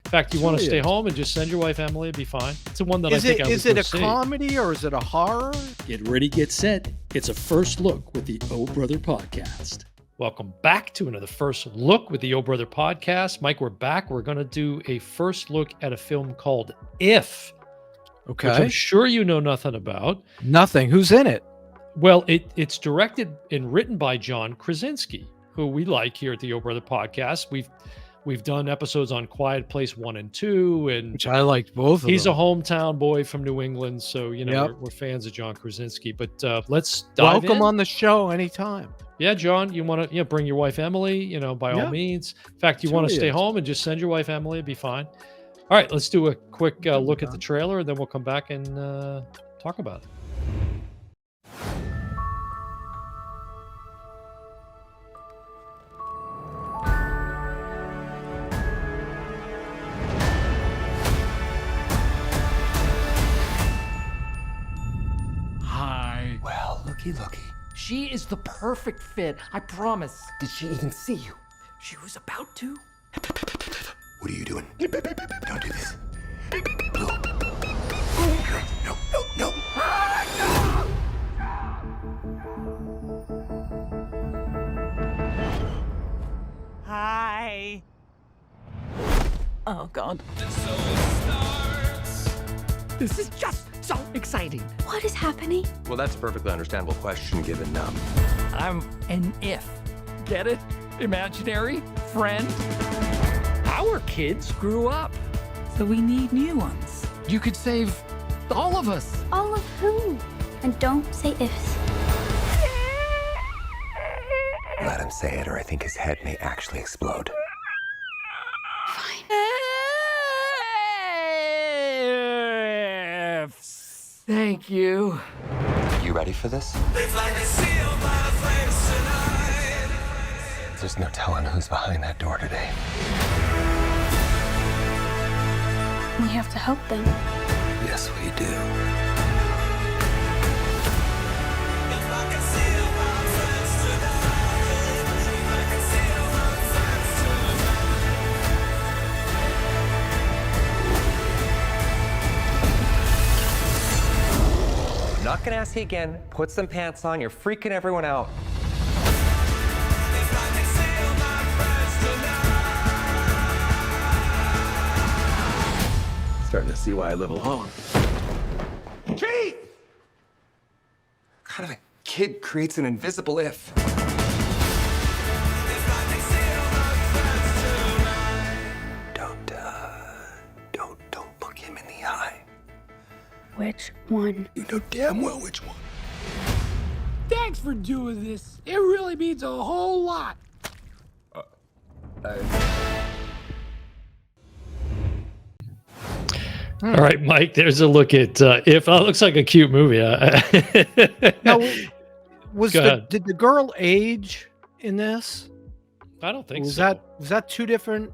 In fact, you want to Sure stay is. home and just send your wife Emily, it'd be fine. It's the one that Is I think it I would is it go a see. comedy or is it a horror? Get ready, get set. It's a first look with the Oh Brother podcast. Welcome back to another First Look with the Oh Brother podcast. Mike, we're back. We're going to do a first look at a film called If, which I'm Okay. sure you know nothing about. Nothing. Who's in it? Well, it's directed and written by John Krasinski, who we like here at the Oh Brother podcast. We've done episodes on Quiet Place 1 and 2, and Which I liked both of he's a them. hometown boy from New England, so you know Yep. we're fans of John Krasinski. But let's dive Welcome in. on the show anytime. Yeah, John, you want to bring your wife Emily, by all Yeah. means. In fact, you want to Sure stay is. home and just send your wife Emily, it'd be fine. All right, let's do a quick look at the trailer, and then we'll come back and talk about it. Hi. Well, looky. She is the perfect fit, I promise. Did she even see you? She was about to. What are you doing? Don't do this. Blue. No. Hi. Oh, God. This is just so exciting. What is happening? Well, that's a perfectly understandable question given I'm an if. Get it? Imaginary friend. Our kids grew up. So we need new ones. You could save all of us. All of who? And don't say ifs. Let him say it, or I think his head may actually explode. Ifs. Thank you. You ready for this? There's no telling who's behind that door today. We have to help them. Yes, we do. I'm not gonna ask you again. Put some pants on. You're freaking everyone out. Starting to see why I live alone. Chief! What kind of a kid creates an invisible if? Don't look him in the eye. Which one? You know damn well which one. Thanks for doing this. It really means a whole lot. All right, Mike, there's a look at If. Oh, it looks like a cute movie. Now, Go ahead. did the girl age in this? I don't think Was so. that two different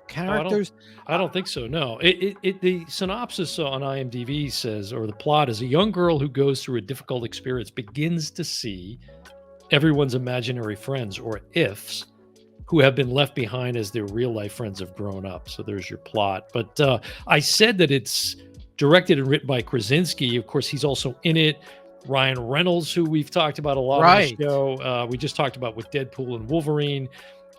characters? I don't think so. No, the synopsis on IMDb says, or the plot is, a young girl who goes through a difficult experience begins to see everyone's imaginary friends, or ifs, who have been left behind as their real life friends have grown up. So there's your plot. But I said that it's directed and written by Krasinski. Of course, he's also in it. Ryan Reynolds, who we've talked about a lot Right. on the show. We just talked about with Deadpool and Wolverine.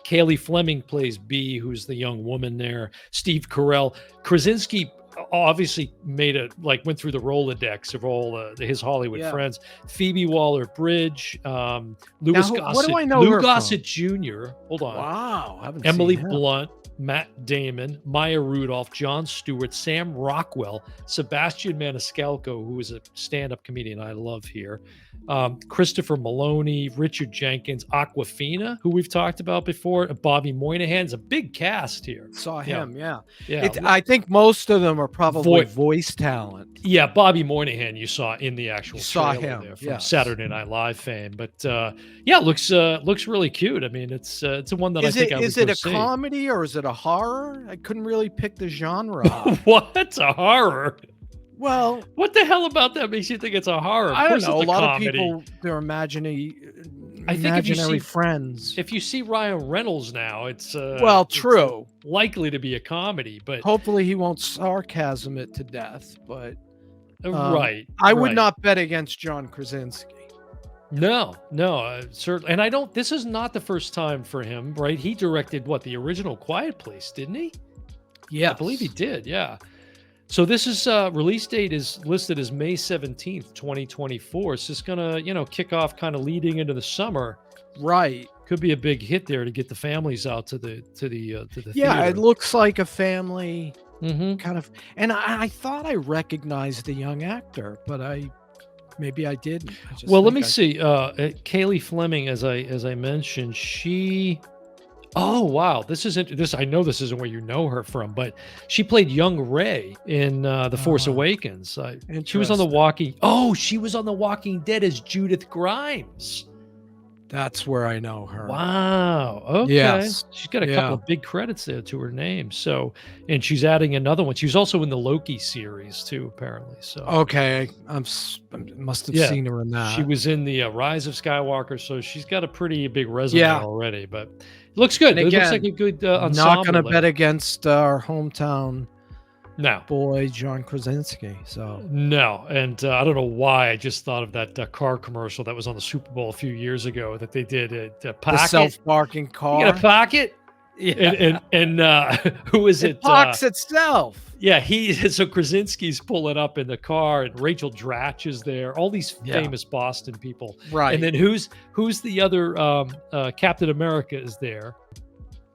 Kaylee Fleming plays Bee, who's the young woman there. Steve Carell. Krasinski obviously went through the Rolodex of all his Hollywood Yeah. friends. Phoebe Waller-Bridge, Louis Now, Gossett, what do I know Lou her from? Gossett Jr. Hold on. Wow. I haven't Emily seen him. Blunt, Matt Damon, Maya Rudolph, Jon Stewart, Sam Rockwell, Sebastian Maniscalco, who is a stand-up comedian I love here, Christopher Maloney, Richard Jenkins, Aquafina, who we've talked about before, Bobby Moynihan's a big cast here. Saw Yeah. him, yeah. Yeah, I think most of them are probably voice talent. yeah, Bobby Moynihan you saw in the actual You saw trailer him, there from yes. Saturday Night Live fame, but yeah, looks really cute. I mean, it's a one that Is I think it I would is it go a see. comedy or is it a horror? I couldn't really pick the genre. What? A horror? Well, What the hell about that makes you think it's a horror? Of I don't course know. A it's lot comedy. of people, their I think if you imaginary see friends. if you see Ryan Reynolds now, it's Well, it's, true. likely to be a comedy, but Hopefully he won't sarcasm it to death, but right. I would right. not bet against John Krasinski. No, certainly. And I don't. This is not the first time for him, right? He directed the original Quiet Place, didn't he? Yeah, I believe he did. Yeah. So this is release date is listed as May 17th, 2024. It's just gonna, kick off kind of leading into the summer. Right. Could be a big hit there to get the families out to the Yeah, theater. it looks like a family Mm-hmm. kind of, and I thought I recognized the young actor, but maybe I didn't. I just Well, let think me see. Kaylee Fleming, as I mentioned, she. Oh wow, this isn't this. I know this isn't where you know her from, but she played young Rey in The Force Awakens. She was on The interesting. Walking. Oh, she was on The Walking Dead as Judith Grimes. That's where I know her. Wow. Okay. Yes. She's got a couple Yeah. of big credits there to her name. So, and she's adding another one. She was also in the Loki series too, apparently. So. Okay, I must have Yeah, seen her in that. She was in the Rise of Skywalker, so she's got a pretty big resume Yeah. already. But it looks good. And It looks again, like a good ensemble. not going to there. bet against our hometown No, boy John Krasinski. So no, and I don't know why. I just thought of that car commercial that was on the Super Bowl a few years ago that they did at the Pocket. self-parking You car. got a Pocket, Yeah. and who is It it? parks itself. Yeah, so Krasinski's pulling up in the car, and Rachel Dratch is there. All these Yeah. famous Boston people, Right. And then who's the other Captain America is there?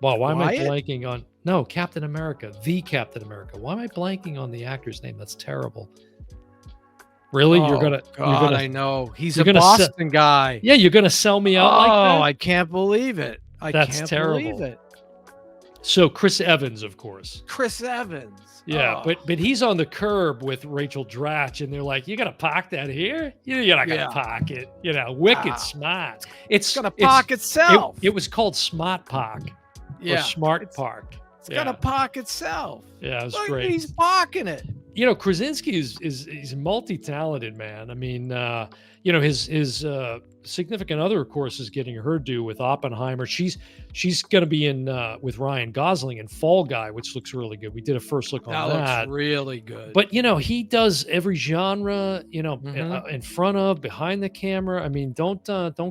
Wow, why am I Wyatt? blanking on? No, Captain America, the Captain America. Why am I blanking on the actor's name? That's terrible. Really, Oh, you're God, gonna I know. He's you're a gonna se- Boston guy. yeah, you're gonna sell me out like that? I can't believe it. I That's can't terrible. believe it. So Chris Evans, of course. Chris Evans. Yeah, Oh. but he's on the curb with Rachel Dratch, and they're like, "You gotta park that here? You're not gonna Yeah. park it." Wicked Ah. smart. It's gonna park itself. It was called Smart Park or yeah. Smart It's- Park. It's gonna park itself. Yeah, it was Look, great. he's parking it. Krasinski is multi-talented, man. I mean, his significant other, of course, is getting her due with Oppenheimer. She's going to be in with Ryan Gosling in Fall Guy, which looks really good. We did a first look on that. Looks really good. But he does every genre, Mhm. in front of, behind the camera. I mean, don't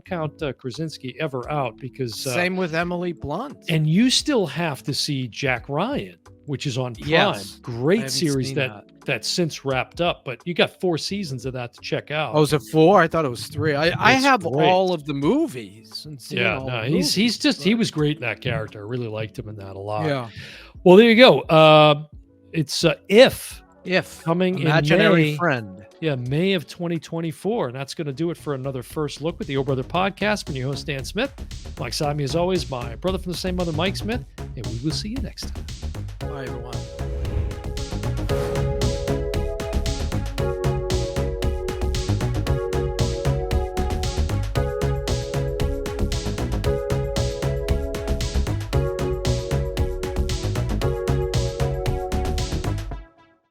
count Krasinski ever out because same with Emily Blunt. and you still have to see Jack Ryan, which is on Prime. Yes. I Great haven't series seen that's since wrapped up, but you got 4 seasons of that to check out. Oh, is it 4? I thought it was 3. I It's have great. all of the movies. And seen Yeah, all no, the he's movies, just he but- was great in that character. I really liked him in that a lot. Yeah. Well, there you go. It's If If coming imaginary in May. friend. Yeah, May of 2024. And that's going to do it for another First Look with the O Brother podcast. I'm your host, Dan Smith. Mike Side me as always, my brother from the same mother, Mike Smith. And we will see you next time. Bye, everyone.